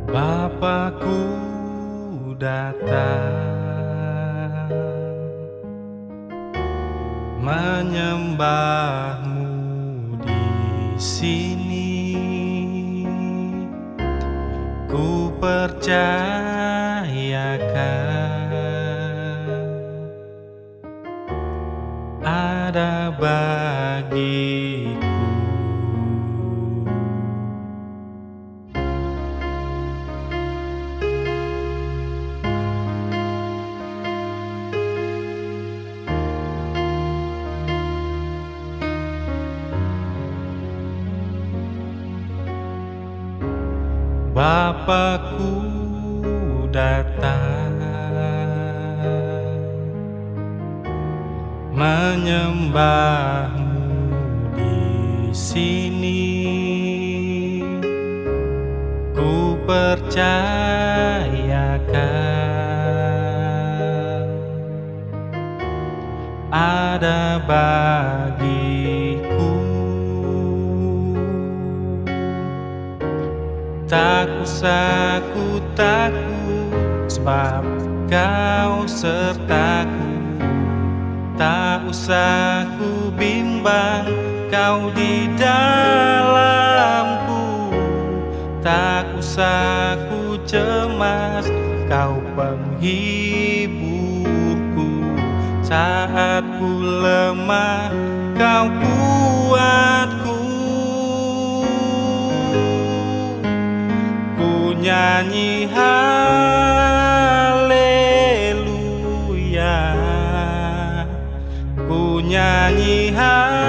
Bapakku datang menyembahmu di sini. Ku percayakan ada bagiku. Bapakku datang menyembahmu di sini. Ku percayakan ada bagiku. Tak usah ku takut, sebab Kau sertaku. Tak usah ku bimbang, Kau di dalamku. Tak usah ku cemas, Kau penghiburku. Saat ku lemah, Kau kuatku. Nyanyi haleluya, ku nyanyi haleluya.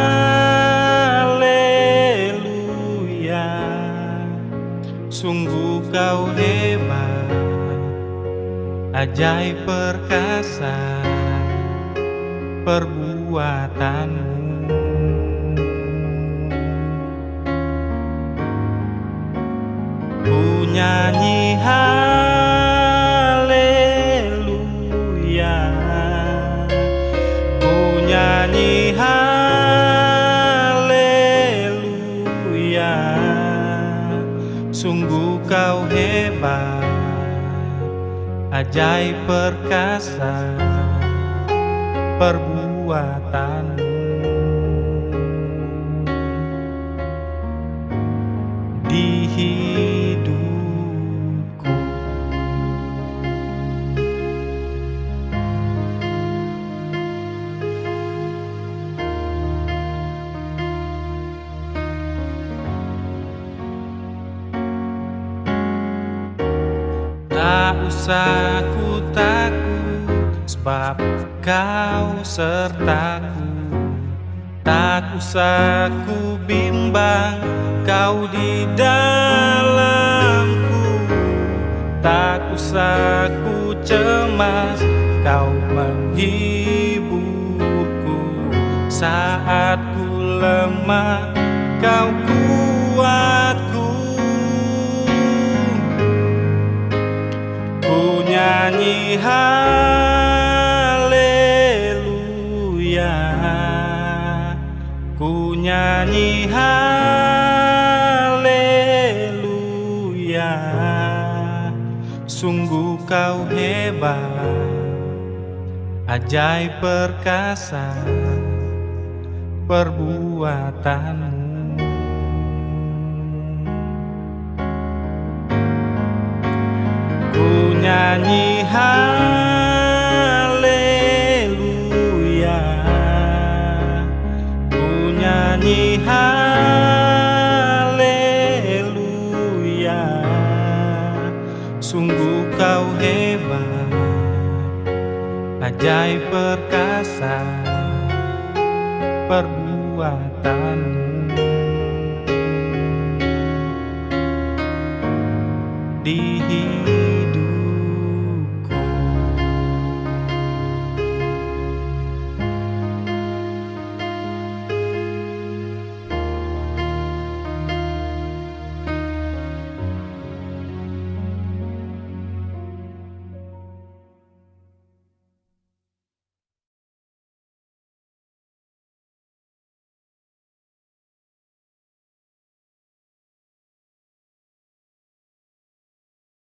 Sungguh Kau hebat, ajaib perkasa perbuatanmu. Ku nyanyi haleluya, ku nyanyi haleluya. Sungguh Kau hebat, ajaib perkasa perbuatanmu. Di hidupku tak usah ku takut, sebab Kau sertaku. Tak usah ku bimbang, Kau di dalamku. Tak usah ku cemas, Kau menghiburku. Saat ku lemah, Kau kuatku. Ku nyanyi haleluya, ku nyanyi haleluya. Sungguh Kau hebat, ajaib perkasa perbuatanmu. Ku nyanyi haleluya, ku nyanyi haleluya. Sungguh Kau hebat, ajaib perkasa perbuatanmu. Di